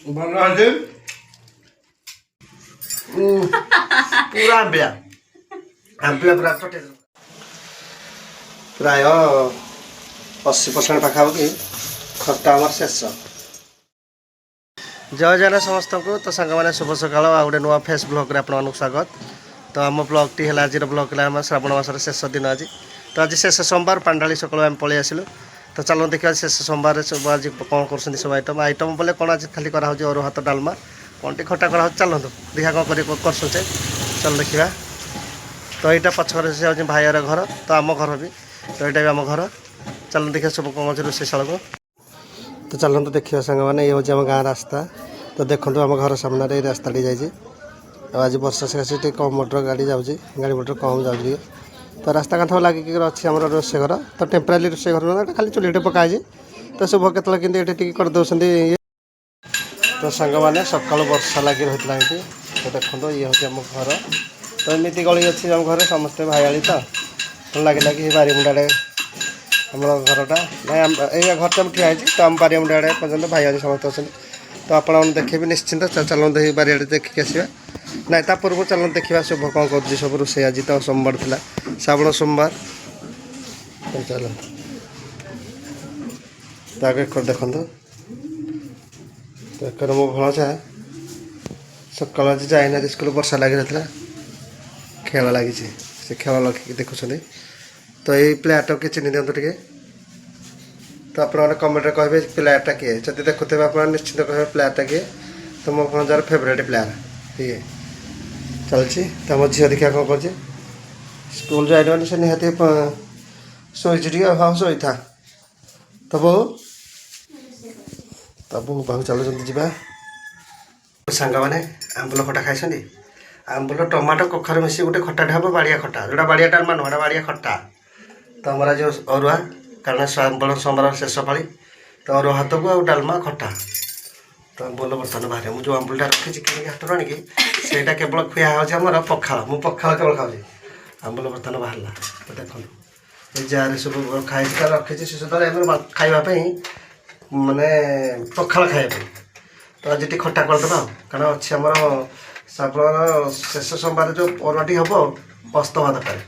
ଭଲ ଅଛି ପୁରା ଆମ୍ବିଳା ଆମ୍ବିଳା ପୁରା ପ୍ରାୟ 80% ପାଖାପାଖି ଖଟା ଆମର ଶେଷ। ଜୟ ଜଗନ୍ନାଥ ସମସ୍ତଙ୍କୁ। ତ ସାଙ୍ଗମାନେ ଶୁଭ ସକାଳ। ଆଉ ଗୋଟେ ନୂଆ ଫେସ୍ ବ୍ଲଗ୍ରେ ଆପଣମାନଙ୍କୁ ସ୍ୱାଗତ। ତ ଆମ ବ୍ଲଗ୍ଟି ହେଲା ଆଜିର ବ୍ଲଗ୍ ହେଲା ଆମ ଶ୍ରାବଣ ମାସର ଶେଷ ଦିନ ଆଜି। ତ ଆଜି ଶେଷ ସୋମବାର ପାଣ୍ଡାଳି ସକାଳୁ ଆମେ ପଳେଇ ଆସିଲୁ। ତ ଚାଲନ୍ତୁ ଦେଖିବା ଶେଷ ସୋମବାରରେ ସବୁ ଆଜି କ'ଣ କରୁଛନ୍ତି ସବୁ ଆଇଟମ୍ ବୋଲେ କ'ଣ ଆଜି ଖାଲି କରାହେଉଛି ଅରୁଆ ଭାତ ଡାଲମା କ'ଣ ଟିକେ ଖଟା କରାହେଉଛି। ଚାଲନ୍ତୁ ଦେଖିବା କ'ଣ କରି କରୁଛେ ଚାଲ ଦେଖିବା। ତ ଏଇଟା ପଛରେ ସେ ହେଉଛି ଭାଇର ଘର ତ ଆମ ଘର ବି ତ ଏଇଟା ବି ଆମ ଘର। ଚାଲନ୍ତୁ ଦେଖିବା ସବୁ କ'ଣ ଅଛି ରୋଷେଇ ଶାଳକୁ। ତ ଚାଲନ୍ତୁ ଦେଖିବା ସାଙ୍ଗମାନେ ଇଏ ହେଉଛି ଆମ ଗାଁ ରାସ୍ତା। ତ ଦେଖନ୍ତୁ ଆମ ଘର ସାମ୍ନାରେ ଏଇ ରାସ୍ତାଟି ଯାଇଛି। ଆଉ ଆଜି ବର୍ଷା ସକାଶେ ଟିକେ କମ୍ ମଟର ଗାଡ଼ି ଯାଉଛି ଗାଡ଼ି ମଟର କମ୍ ଯାଉଛି ଟିକେ। ତ ରାସ୍ତା କାନ୍ଥ ଲାଗିକି ଅଛି ଆମର ରୋଷେଇ ଘର। ତ ଟେମ୍ପରାରୀ ରୋଷେଇ ଘର ନୁହେଁ ଖାଲି ଚୁଲିଟେ ପକା ହେଇଛି। ତ ଶୁଭ କେତେବେଳେ କିନ୍ତୁ ଏଠି ଟିକେ କରିଦେଉଛନ୍ତି ଇଏ। ତ ସାଙ୍ଗମାନେ ସକାଳୁ ବର୍ଷା ଲାଗି ରହିଥିଲା ଏଠି। ତ ଦେଖନ୍ତୁ ଇଏ ହେଉଛି ଆମ ଘର। ତ ଏମିତି ଗଳି ଅଛି ଆମ ଘରେ ସମସ୍ତେ ଭାଇଆଳି ତ ଲାଗି ବାରିମୁଣ୍ଡ ଆଡ଼େ ଆମର ଘରଟା ନାଇଁ ଏଇ ଘରଟା ଠିଆ ହେଇଛି। ତ ଆମ ବାରିମୁଣ୍ଡ ଆଡ଼େ ପର୍ଯ୍ୟନ୍ତ ଭାଇଆଳି ସମସ୍ତେ ଅଛନ୍ତି। ତ ଆପଣମାନେ ଦେଖିବେ ନିଶ୍ଚିନ୍ତ ଚାଲନ୍ତୁ ଏଇ ବାରିଆଡ଼େ ଦେଖିକି ଆସିବା। ନାଇଁ ତା ପୂର୍ବରୁ ଚାଲନ୍ତୁ ଦେଖିବା ଶୁଭ କ'ଣ କରୁଛି ସବୁ ରୋଷେଇ। ଆଜି ତ ସୋମବାର ଥିଲା ଶ୍ରାବଣ ସୋମବାର। ଚାଲନ୍ତୁ ତ ଆଗ ଦେଖନ୍ତୁ। ତ ଏକରେ ମୋ ଭଣଜା ସକାଳୁ ଆଜି ଯାଇନାହାନ୍ତି ସ୍କୁଲ ବର୍ଷା ଲାଗି ରହିଥିଲା ଖେଳ ଲାଗିଛି ସେ ଖେଳ ଲଗେଇକି ଦେଖୁଛନ୍ତି। ତ ଏଇ ପ୍ଲେୟାରଟାକୁ କିଏ ଚିହ୍ନି ଦିଅନ୍ତୁ ଟିକେ। ତ ଆପଣମାନେ କମେଣ୍ଟରେ କହିବେ ପ୍ଲେୟାରଟା କିଏ। ଯଦି ଦେଖୁଥିବେ ଆପଣ ନିଶ୍ଚିନ୍ତ କହିବେ ପ୍ଲେୟାରଟା କିଏ। ତ ମୋ ଭଣଜାର ଫେଭରେଟ୍ ପ୍ଲେୟାର ଇଏ ଚାଲିଛି। ତ ଆମ ଝିଅ ଦେଖିବା କ'ଣ କରୁଛି। ସ୍କୁଲ ଯାଇନି ମାନେ ସେ ନିହାତି ଶୋଇଛି ଟିକେ ହଁ ଶୋଇଥା। ତ ବୋଉ ଚାଲୁଛନ୍ତି ଯିବା। ସାଙ୍ଗମାନେ ଆମ୍ବୁଲ ଖଟା ଖାଇଛନ୍ତି। ଆମ୍ବୁଲ ଟମାଟୋ କଖାରୁ ମିଶି ଗୋଟେ ଖଟାଟେ ହେବ ବାଡ଼ିଆ ଖଟା ଯେଉଁଟା ବାଡ଼ିଆ ଡାଲମା ନୁହଁ ଏଇଟା ବାଡ଼ିଆ ଖଟା। ତ ଆମର ଆଜି ଅରୁଆ କାରଣ ଶ୍ରାବଣ ସୋମବାର ଶେଷ ପାଳି। ତ ଅରୁଆ ଭାତକୁ ଆଉ ଡାଲମା ଖଟା। ତ ଆମ୍ବୁଲ ବର୍ତ୍ତମାନ ବାହାରେ ମୁଁ ଯେଉଁ ଆମ୍ବୁଲଟା ରଖିଛି କିଣିକି ହାଟରୁ ଆଣିକି ସେଇଟା କେବଳ ଖୁଆ ହେଉଛି ଆମର ପଖାଳ। ମୁଁ ପଖାଳ କେବଳ ଖାଉଛି। ଆମ୍ବୁଲ ବର୍ତ୍ତମାନ ବାହାରିଲା। ତ ଦେଖନ୍ତୁ ଏ ଯାରେ ସବୁ ଖାଇଛି ତାର ରଖିଛି ଶିଶୁ ତଳେ ଆମର ଖାଇବା ପାଇଁ ମାନେ ପଖାଳ ଖାଇବା ପାଇଁ। ତ ଆଜି ଟିକେ ଖଟା କରିଦେବା ଆଉ କାରଣ ଅଛି ଆମର ଶ୍ରାବଣର ଶେଷ ସୋମବାର ଯେଉଁ ଅରୁଆଟି ହେବ ମସ୍ତ ହବା ଦରକାର।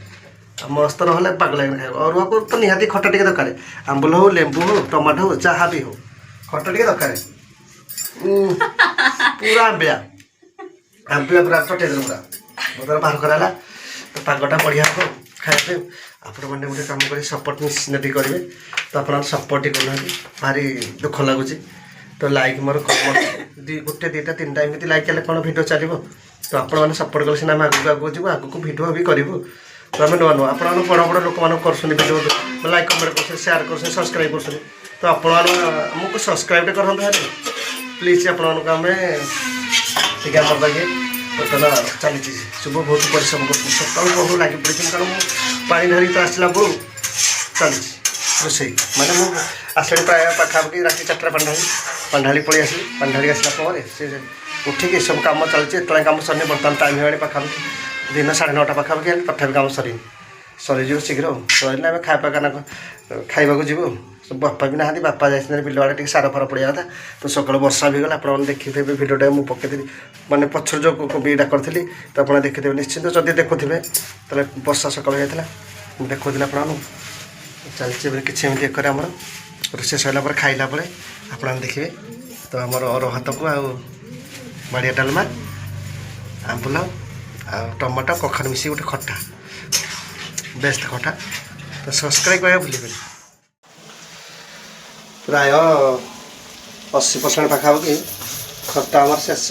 ଆଉ ମସ୍ତ ନହେଲେ ପାଗ ଲାଗେନି ଖାଇବ। ଅରୁଆକୁ ତ ନିହାତି ଖଟା ଟିକେ ଦରକାର। ଆମ୍ବୁଲ ହଉ ଲେମ୍ବୁ ହଉ ଟମାଟୋ ହଉ ଯାହା ବି ହଉ ଖଟା ଟିକେ ଦରକାର। ପୁରା ଆମ୍ବିଳା ପୁରା ଚଟେଇ ପୁରା ବର୍ତ୍ତମାନ ବାହାର କରାହେଲା। ତ ପାଗଟା ବଢ଼ିଆ ହେବ ଖାଇବା ପାଇଁ। ଆପଣମାନେ ଗୋଟେ କାମ କରି ସପୋର୍ଟ ନିଶ୍ଚିନ୍ତ ଟିକେ କରିବେ। ତ ଆପଣମାନେ ସପୋର୍ଟ ଟିକେ କରୁନାହାନ୍ତି ଭାରି ଦୁଃଖ ଲାଗୁଛି। ତ ଲାଇକ୍ ମୋର ଗୋଟେ ଦୁଇଟା ତିନିଟା ଏମିତି ଲାଇକ୍ ହେଲେ କ'ଣ ଭିଡ଼ିଓ ଚାଲିବ। ତ ଆପଣମାନେ ସପୋର୍ଟ କଲେ ସିନା ଆମେ ଆଗକୁ ଯିବୁ ଆଗକୁ ଭିଡ଼ିଓ ବି କରିବୁ। ତ ଆମେ ନୂଆ ଆପଣମାନେ ବଡ଼ ବଡ଼ ଲୋକମାନଙ୍କୁ କରୁଛନ୍ତି ଭିଡ଼ିଓ ଲାଇକ୍ କମେଣ୍ଟ କରୁଛନ୍ତି ସେୟାର କରୁଛନ୍ତି ସବସ୍କ୍ରାଇବ୍ କରୁଛନ୍ତି। ତ ଆପଣମାନେ ଆମକୁ ସବସ୍କ୍ରାଇବ୍ଟେ କରନ୍ତୁ ହେଲେ ପ୍ଲିଜ୍ ଆପଣମାନଙ୍କୁ ଆମେ ଟିକେ ଆମର ପାଖେ ବର୍ତ୍ତମାନ ଚାଲିଛି ସବୁ ବହୁତ ପରିଶ୍ରମ କରୁଛନ୍ତି ସକାଳୁ ବହୁ ଲାଗି ପଡ଼ିଛି। କାରଣ ମୁଁ ପାଣି ଧରିକି ତ ଆସିଲା ବେଳୁ ଚାଲିଛି ରୋଷେଇ ମାନେ ମୁଁ ଆସିଲି ପ୍ରାୟ ପାଖାପାଖି ରାତି 4ଟା ପାଣ୍ଡାଳି ପଳେଇ ଆସିଲି। ପାଣ୍ଡାଳି ଆସିଲା ପରେ ସେ ଉଠିକି ସବୁ କାମ ଚାଲିଛି। ଏତେବେଳେ କାମ ସରିନି ବର୍ତ୍ତମାନ ଟାଇମ୍ ହେଇଗଲାଣି ପାଖାପାଖି ଦିନ 9:30 ପାଖାପାଖି ହେଲେ ତଥାପି କାମ ସରିଯିବ ଶୀଘ୍ର। ସରିଲେ ଆମେ ଖାଇବାକୁ ଯିବୁ। ବାପା ବି ନାହାନ୍ତି ବାପା ଯାଇଛନ୍ତି ବିଲ ଆଡ଼େ ଟିକେ ସାର ଫାର ପଡ଼ିବା କଥା। ତ ସକାଳୁ ବର୍ଷା ବି ହେଇଗଲା ଆପଣମାନେ ଦେଖିଥିବେ ଭିଡ଼ିଓଟା ମୁଁ ପକେଇଥିଲି ମାନେ ପଛରୁ ଯେଉଁ କୋବିଟା କରିଥିଲି। ତ ଆପଣ ଦେଖିଥିବେ ନିଶ୍ଚିନ୍ତ ଯଦି ଦେଖୁଥିବେ ତାହେଲେ ବର୍ଷା ସକାଳୁ ଯାଇଥିଲା ମୁଁ ଦେଖୁଥିଲି ଆପଣମାନଙ୍କୁ। ଚାଲିଛି ଏବେ କିଛି ଏମିତି ଏକରେ ଆମର ରୋଷେଇ ସରିଲା ପରେ ଖାଇଲା ପରେ ଆପଣମାନେ ଦେଖିବେ। ତ ଆମର ଅରୁଆ ଭାତକୁ ଆଉ ବାଡ଼ିଆ ଡାଲମା ଆମ୍ବୁଲ ଆଉ ଟମାଟୋ କଖାରୁ ମିଶିକି ଗୋଟେ ଖଟା ବେଷ୍ଟ ଖଟା। ତ ସବସ୍କ୍ରାଇବ୍ କରିବାକୁ ଭୁଲିବେନି। ପ୍ରାୟ 80% ପାଖାପାଖି ଖଟା ଆମର ଶେଷ।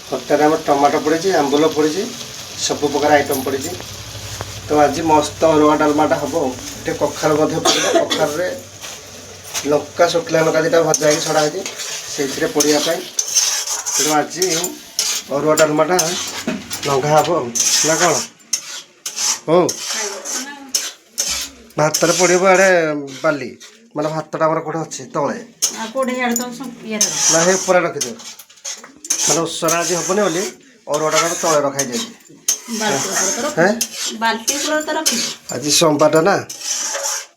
ଖଟାରେ ଆମର ଟମାଟୋ ପଡ଼ିଛି ଆମ୍ବୁଲ ପଡ଼ିଛି ସବୁ ପ୍ରକାର ଆଇଟମ୍ ପଡ଼ିଛି। ତ ଆଜି ମସ୍ତ ଅରୁଆ ଡାଲମାଟା ହେବ। ଟିକେ କଖାରୁ ମଧ୍ୟ ପଡ଼ିବ। କଖାରୁରେ ଲଙ୍କା ଶୁଖିଲା ଲଙ୍କା ଦୁଇଟା ଭଜା ହେଇକି ଛଡ଼ା ହେଇଛି ସେଇଥିରେ ପଡ଼ିବା ପାଇଁ। ତେଣୁ ଆଜି ଅରୁଆ ଡାଲମାଟା ଲଙ୍ଗା ହେବ ନା କ'ଣ ହଉ। ଭାତରେ ପଡ଼ିବ ଆଡ଼େ ବାଲି ମାନେ ଭାତଟା ଆମର କେଉଁଠି ଅଛି ତଳେ ନା ସେ ଉପରେ ରଖିଦେବ ମାନେ ଉଷରା ଆଜି ହେବନି ବୋଲି ଅରୁଆଟା ତଳେ ରଖାଯାଇଛି। ଆଜି ସୋମବାରଟା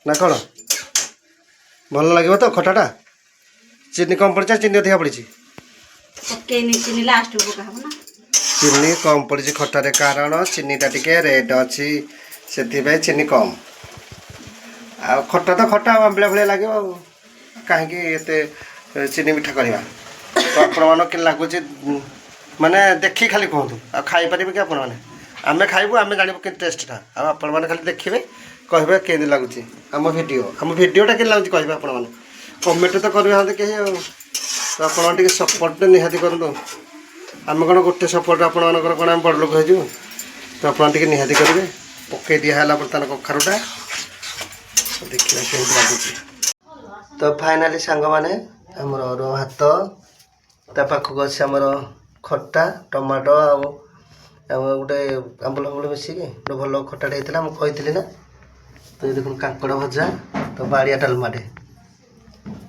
ନା କ'ଣ ଭଲ ଲାଗିବ ତ ଖଟାଟା। ଚିନି କମ୍ ପଡ଼ିଛି ଚିନି ଅଧିକା ପଡ଼ିଛି पकेनी चिनी लास्ट को पका ना चिनी कम पड़ी खटारे कारण चीनीटा टिके रेट अच्छी से चीनी कम आ खटा तो खटा आंबला भाई लगे कहीं चीनी मिठा करवा तो आपण के लगुच माने देखी खाली कहतु आ खाई पारे कि आपण मैंने आम खाइबू आम जानबू कि टेस्टा आपण मैंने खाली देखिए कहे के लगुच आम भिडटा के लगुच कहे आपण मैंने कमेंट तो करते कहीं तो आप सपोर्ट निहाती करूँ आम कौन गोटे सपोर्ट आपर कौन आम बड़ लोक हो तो आप निहाती करेंगे पकई दिहला बर्तमान कखारुटा देखिए के लगुच तो फाइनाली सांग मैंने आमर अरुआ भात ता पाखक अच्छे आमर खट्टा टमाटो आम गोटे आंबल फांबल मिसिकी गोटे भल खटाटे होता है मुझे कही ना तो ये देखो कांकड़ भजा तो बाड़िया डालमाटे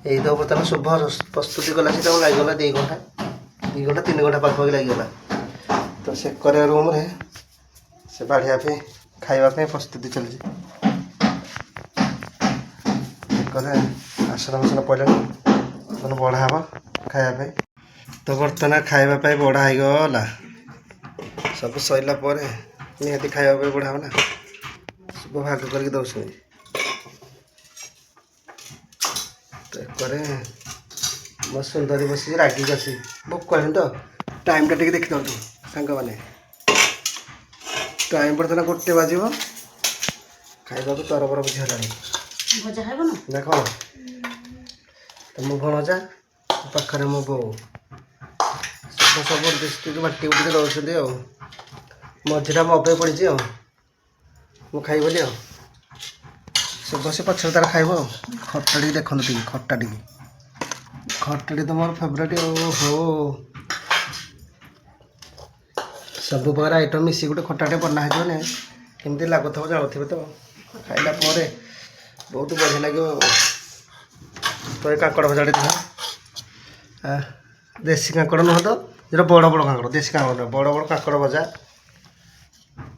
यही तो बर्तमान शुभ प्रस्तुति कला से लगिगला 2 घंटा 3 घंटा पाखपाखि लगिगला तो से कर रूम रे से बाढ़िया पे खावाई प्रस्तुति चलती आसन फासन पड़े मैंने बढ़ा हम खायापी तो बर्तमान खावाई बढ़ा होगला सब सरला निहाती खावाई बढ़ा ना सब भाग करके दौर तो मो सुंदरी बस रागिक आसी बुक करें तो टाइमटा टे देखी दिखाँ सांग मैंने टाइम बर्तमान 1 बज खाइबा तरबर बुझीगला ना कौन तो मो भणजा पाखे मो बो सब सब डिस्ट्रिक्ट बाटी बुटी दौरान मझीरा मो पे पड़ी मु खाइबी सब से पछर तार खाइब खट्टा टी देखो टी खट्टा टी तो मोर फेवरेट ओहो सब प्रकार आइटम मिसी गोटे खट्टाटे बना है केमती लगुथ जानते तो खाइला बहुत बढ़िया लगे तो ये काकड़ भजा था देसी काकड़ नुह तो जो बड़ बड़ काकड़ देसी काकड़ बड़ बड़ काकड़ भजा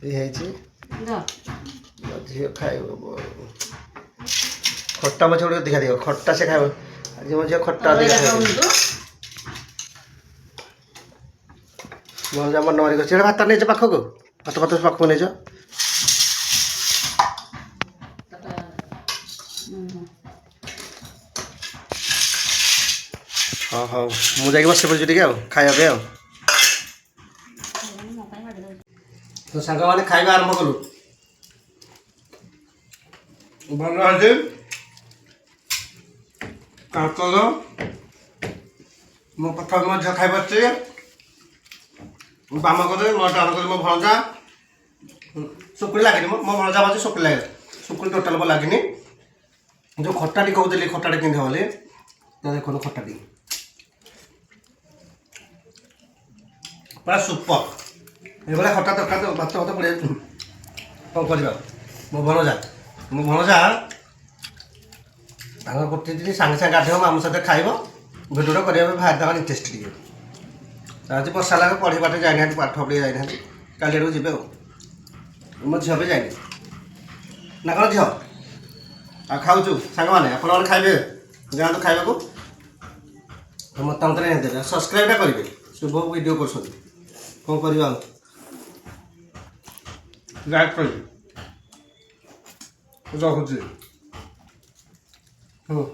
ये झील खाइब खट्टा मछली अधिका दियो खट्टा से खाइब आज मो झील खट्टा अधिका भजा मन मारिक से भात नहीं पाखक भात भात पाखक नहीं हाँ हाँ मुझे बस पड़ी टे खाया तो सांग मैंने खाଇବା आरंभ कलु भल काकल मो प्रथम मो झ खाई पारे बाम कर मो डाण कर मो भणजा शुक्री लगे मो भणजा बाजी शुक्री लगे शुक्री टोटाल को लगे जो खट्टाटी कहते खट्टाटी केमती बोले तो देखो खट्टाटी पूरा सुपर ये खट्टा तरकारी भात भात पड़े कौन कर मो भणजा गोटे दिन सांगे सांगे गाधो आम सहित खाइब भिडियो करने बाहर इंटरेस्ट टे आज बर्षा लगे पढ़ी पाठ जाना पाठ पढ़ी जाना काली आड़ जी मो झील भी जाए ना कौन झील आ खाऊ सांग मैंने आप खाइबे जातु खाइबा मतामत नहीं सब्सक्राइब करेंगे शुभ वीडियो कर कौन करवा लाइक कर रखुची।